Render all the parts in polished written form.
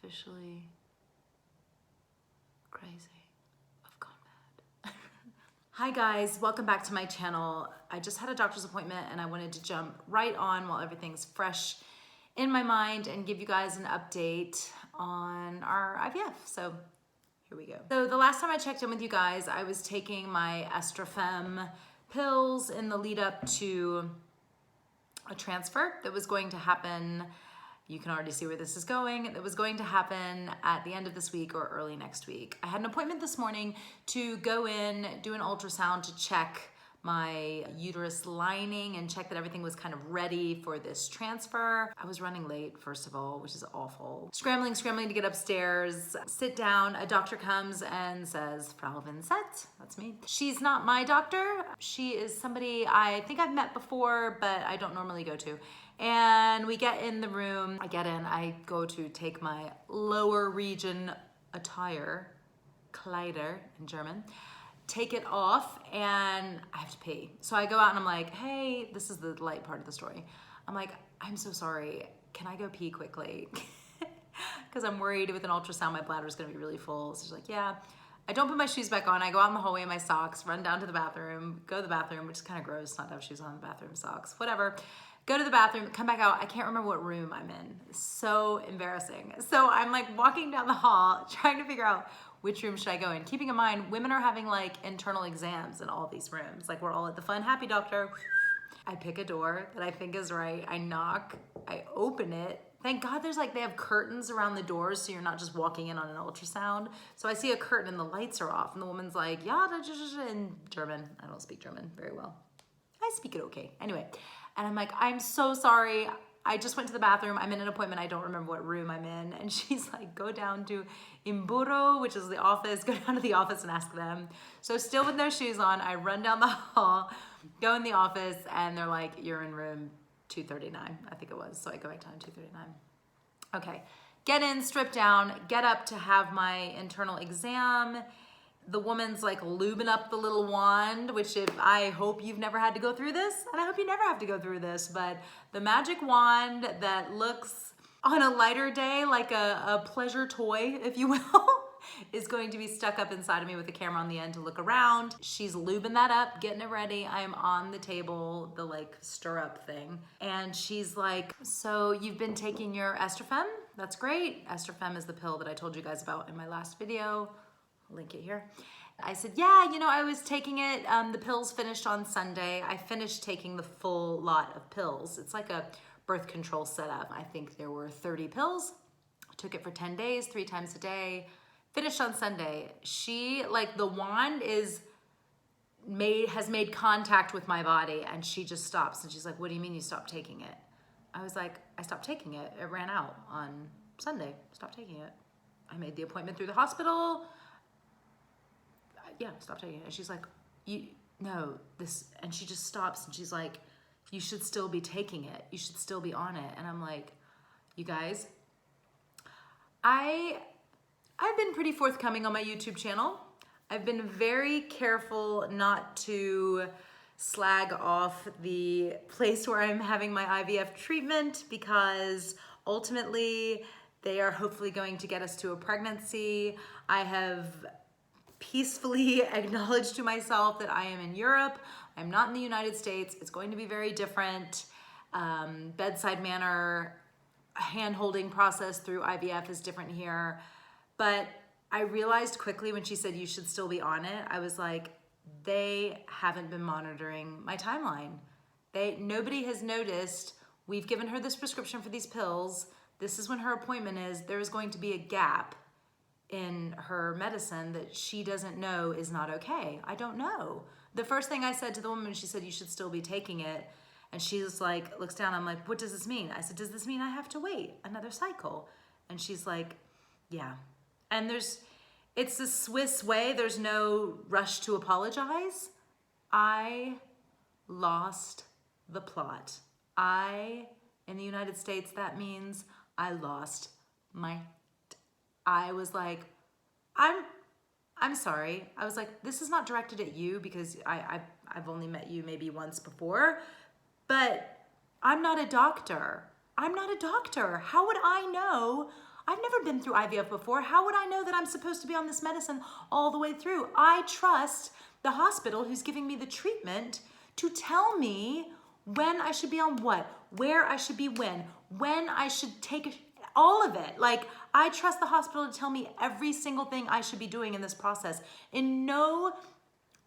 officially crazy. I've gone mad. Hi guys, welcome back to my channel. I just had a doctor's appointment and I wanted to jump right on while everything's fresh in my mind and give you guys an update on our IVF. So here we go. So the last time I checked in with you guys, I was taking my Estrafem pills in the lead up to a transfer that was going to happen. You can already see where this is going. It was going to happen at the end of this week or early next week. I had an appointment this morning to go in, do an ultrasound to check my uterus lining and check that everything was kind of ready for this transfer. I was running late, first of all, which is awful. Scrambling to get upstairs, sit down. A doctor comes and says, Frau Vincett, that's me. She's not my doctor. She is somebody I think I've met before, but I don't normally go to. And we get in the room, I go to take my lower region attire, Kleider in German, take it off, and I have to pee. So I go out and I'm like, hey, this is the light part of the story. I'm like, I'm so sorry, can I go pee quickly? Because I'm worried with an ultrasound, my bladder's gonna be really full. So she's like, yeah. I don't put my shoes back on. I go out in the hallway in my socks, run down to the bathroom, go to the bathroom, which is kind of gross not to have shoes on in the bathroom, socks, whatever. Go to the bathroom, come back out. I can't remember what room I'm in. So embarrassing. So I'm like walking down the hall, trying to figure out which room should I go in. Keeping in mind, women are having like internal exams in all these rooms. Like we're all at the fun, happy doctor. I pick a door that I think is right. I knock, I open it. Thank God there's like, they have curtains around the doors so you're not just walking in on an ultrasound. So I see a curtain and the lights are off and the woman's like, yeah, in German. I don't speak German very well. I speak it okay. Anyway, and I'm like, I'm so sorry. I just went to the bathroom. I'm in an appointment. I don't remember what room I'm in. And she's like, go down to Imburo, which is the office. Go down to the office and ask them. So still with no shoes on, I run down the hall, go in the office, and they're like, you're in room 239, I think it was. So I go back down to 239. Okay, get in, strip down, get up to have my internal exam. The woman's like lubing up the little wand, which I hope you've never had to go through this, and I hope you never have to go through this, but the magic wand that looks on a lighter day like a pleasure toy, if you will, is going to be stuck up inside of me with a camera on the end to look around. She's lubing that up, getting it ready. I am on the table, the like stir up thing. And she's like, so you've been taking your Estrafem? That's great. Estrafem is the pill that I told you guys about in my last video. I'll link it here. I said, yeah, you know, I was taking it. The pills finished on Sunday. I finished taking the full lot of pills. It's like a birth control setup. I think there were 30 pills. I took it for 10 days, 3 times a day. Finished on Sunday. She, like the wand has made contact with my body and she just stops and she's like, what do you mean you stopped taking it? I was like, I stopped taking it. It ran out on Sunday. Stopped taking it. I made the appointment through the hospital. Yeah, stop taking it. And she's like, and she just stops and she's like, you should still be taking it. You should still be on it. And I'm like, you guys, I've been pretty forthcoming on my YouTube channel. I've been very careful not to slag off the place where I'm having my IVF treatment because ultimately they are hopefully going to get us to a pregnancy. I have peacefully acknowledged to myself that I am in Europe. I'm not in the United States. It's going to be very different. Bedside manner, hand-holding process through IVF is different here. But I realized quickly when she said you should still be on it, I was like, they haven't been monitoring my timeline. Nobody has noticed. We've given her this prescription for these pills. This is when her appointment is. There is going to be a gap in her medicine that she doesn't know is not okay. I don't know. The first thing I said to the woman, she said, you should still be taking it. And she's like, looks down, I'm like, what does this mean? I said, does this mean I have to wait another cycle? And she's like, yeah. And it's the Swiss way. There's no rush to apologize. I lost the plot. In the United States, that means I lost I was like, I'm sorry. I was like, this is not directed at you because I've only met you maybe once before, but I'm not a doctor. I'm not a doctor. How would I know I've never been through IVF before. How would I know that I'm supposed to be on this medicine all the way through? I trust the hospital who's giving me the treatment to tell me when I should be on what, where I should be when I should take all of it. Like, I trust the hospital to tell me every single thing I should be doing in this process. In no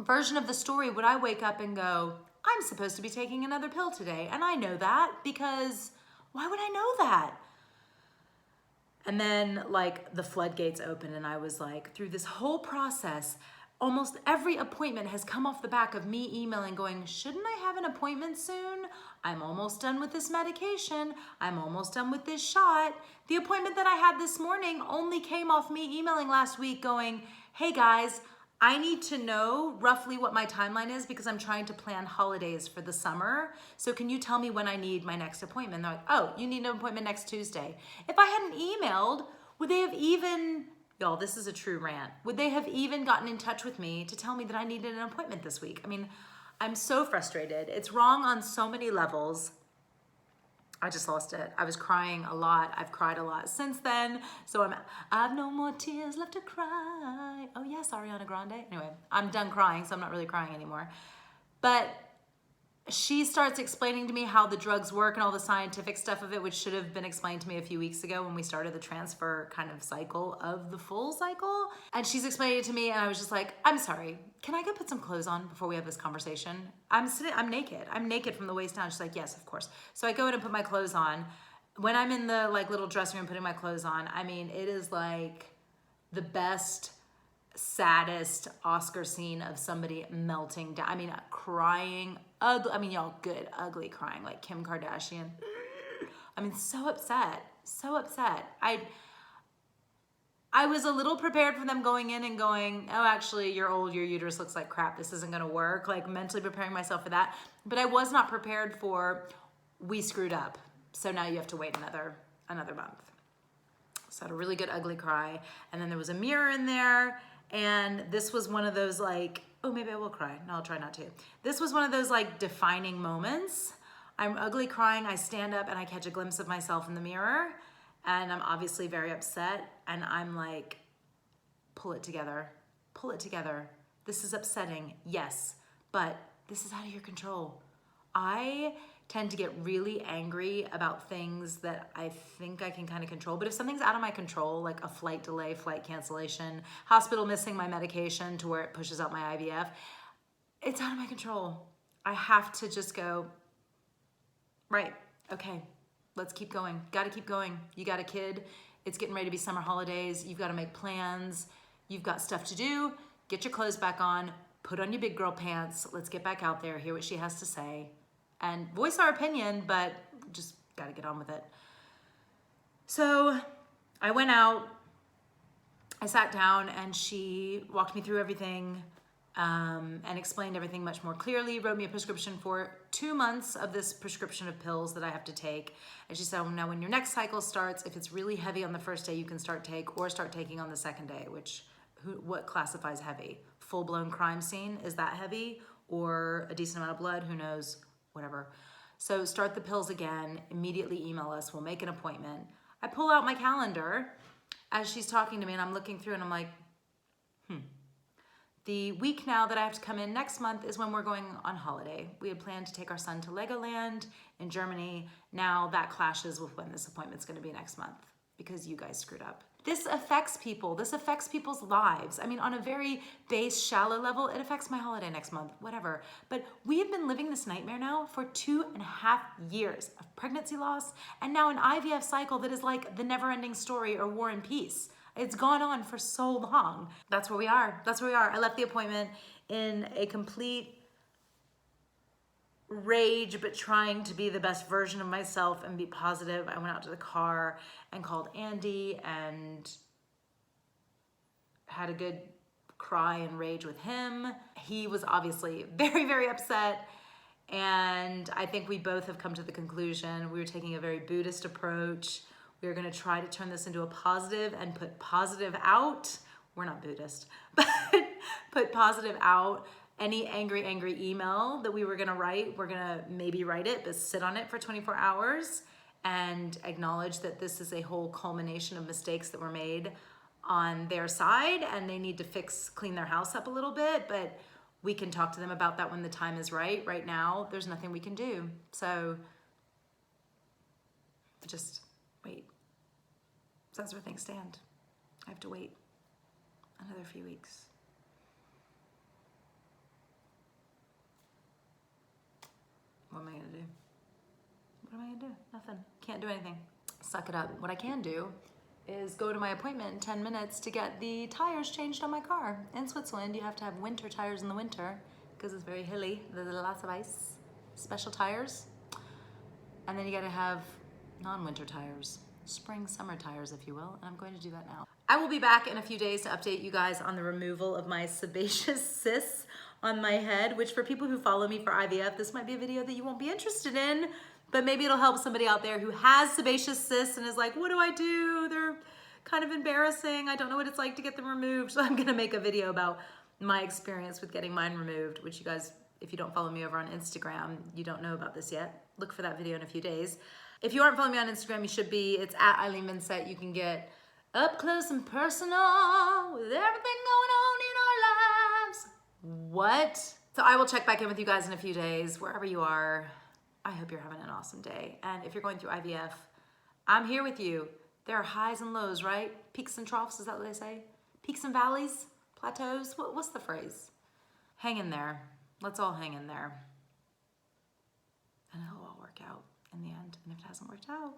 version of the story would I wake up and go, I'm supposed to be taking another pill today. And I know that because why would I know that? And then like the floodgates open and I was like, through this whole process, almost every appointment has come off the back of me emailing going, shouldn't I have an appointment soon? I'm almost done with this medication. I'm almost done with this shot. The appointment that I had this morning only came off me emailing last week going, hey guys, I need to know roughly what my timeline is because I'm trying to plan holidays for the summer. So can you tell me when I need my next appointment? They're like, oh, you need an appointment next Tuesday. If I hadn't emailed, would they have even, y'all, this is a true rant. Would they have even gotten in touch with me to tell me that I needed an appointment this week? I mean, I'm so frustrated. It's wrong on so many levels. I just lost it. I was crying a lot. I've cried a lot since then. So I have no more tears left to cry. Oh yes, Ariana Grande. Anyway, I'm done crying, so I'm not really crying anymore. But she starts explaining to me how the drugs work and all the scientific stuff of it, which should have been explained to me a few weeks ago when we started the transfer kind of cycle of the full cycle. And she's explaining it to me and I was just like, I'm sorry, can I go put some clothes on before we have this conversation? I'm naked. I'm naked from the waist down. She's like, yes, of course. So I go in and put my clothes on. When I'm in the like little dressing room putting my clothes on, I mean, it is like the best, saddest Oscar scene of somebody melting down. I mean, crying, ugly. I mean, y'all, good, ugly crying, like Kim Kardashian. I mean, so upset, so upset. I was a little prepared for them going in and going, oh, actually, you're old, your uterus looks like crap, this isn't gonna work, like mentally preparing myself for that. But I was not prepared for, we screwed up, so now you have to wait another month. So I had a really good ugly cry. And then there was a mirror in there. And this was one of those like, oh, maybe I will cry. No, I'll try not to. This was one of those like defining moments. I'm ugly crying. I stand up and I catch a glimpse of myself in the mirror. And I'm obviously very upset. And I'm like, pull it together. Pull it together. This is upsetting. Yes, but this is out of your control. I tend to get really angry about things that I think I can kind of control. But if something's out of my control, like a flight delay, flight cancellation, hospital missing my medication to where it pushes out my IVF, it's out of my control. I have to just go, right, okay, let's keep going. Gotta keep going. You got a kid. It's getting ready to be summer holidays. You've got to make plans. You've got stuff to do. Get your clothes back on. Put on your big girl pants. Let's get back out there, hear what she has to say. And voice our opinion, but just gotta get on with it. So I went out, I sat down and she walked me through everything and explained everything much more clearly, wrote me a prescription for 2 months of this prescription of pills that I have to take. And she said, well, now when your next cycle starts, if it's really heavy on the first day, you can start taking on the second day, which what classifies heavy? Full-blown crime scene, is that heavy? Or a decent amount of blood, who knows? Whatever. So start the pills again, immediately email us, we'll make an appointment. I pull out my calendar as she's talking to me and I'm looking through and I'm like, The week now that I have to come in next month is when we're going on holiday. We had planned to take our son to Legoland in Germany. Now that clashes with when this appointment's gonna be next month because you guys screwed up. This affects people. This affects people's lives. I mean, on a very base, shallow level, it affects my holiday next month, whatever. But we have been living this nightmare now for 2.5 years of pregnancy loss and now an IVF cycle that is like the never-ending story or War and Peace. It's gone on for so long. That's where we are. That's where we are. I left the appointment in a complete rage, but trying to be the best version of myself and be positive. I went out to the car and called Andy and had a good cry and rage with him. He was obviously very, very upset. And I think we both have come to the conclusion we were taking a very Buddhist approach. We were gonna try to turn this into a positive and put positive out. We're not Buddhist, but put positive out. Any angry email that we were gonna write, we're gonna maybe write it, but sit on it for 24 hours and acknowledge that this is a whole culmination of mistakes that were made on their side, and they need to clean their house up a little bit, but we can talk to them about that when the time is right. Right now, there's nothing we can do. So just wait. So that's where things stand. I have to wait another few weeks. What am I gonna do? What am I gonna do? Nothing. Can't do anything. Suck it up. What I can do is go to my appointment in 10 minutes to get the tires changed on my car. In Switzerland, you have to have winter tires in the winter because it's very hilly. There's lots of ice. Special tires. And then you gotta have non-winter tires. Spring, summer tires, if you will. And I'm going to do that now. I will be back in a few days to update you guys on the removal of my sebaceous cysts on my head, which for people who follow me for IVF, this might be a video that you won't be interested in, but maybe it'll help somebody out there who has sebaceous cysts and is like, what do I do? They're kind of embarrassing. I don't know what it's like to get them removed. So I'm gonna make a video about my experience with getting mine removed, which you guys, if you don't follow me over on Instagram, you don't know about this yet. Look for that video in a few days. If you aren't following me on Instagram, you should be. It's at Eileen Vincett. You can get up close and personal with everything going on in our lives. What? So I will check back in with you guys in a few days, wherever you are. I hope you're having an awesome day. And if you're going through IVF, I'm here with you. There are highs and lows, right? Peaks and troughs, is that what they say? Peaks and valleys? Plateaus? What's the phrase? Hang in there. Let's all hang in there. And it'll all work out in the end. And if it hasn't worked out,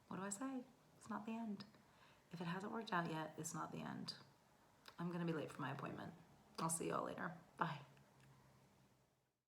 what do I say? It's not the end. If it hasn't worked out yet, it's not the end. I'm gonna be late for my appointment. I'll see you all later. Bye.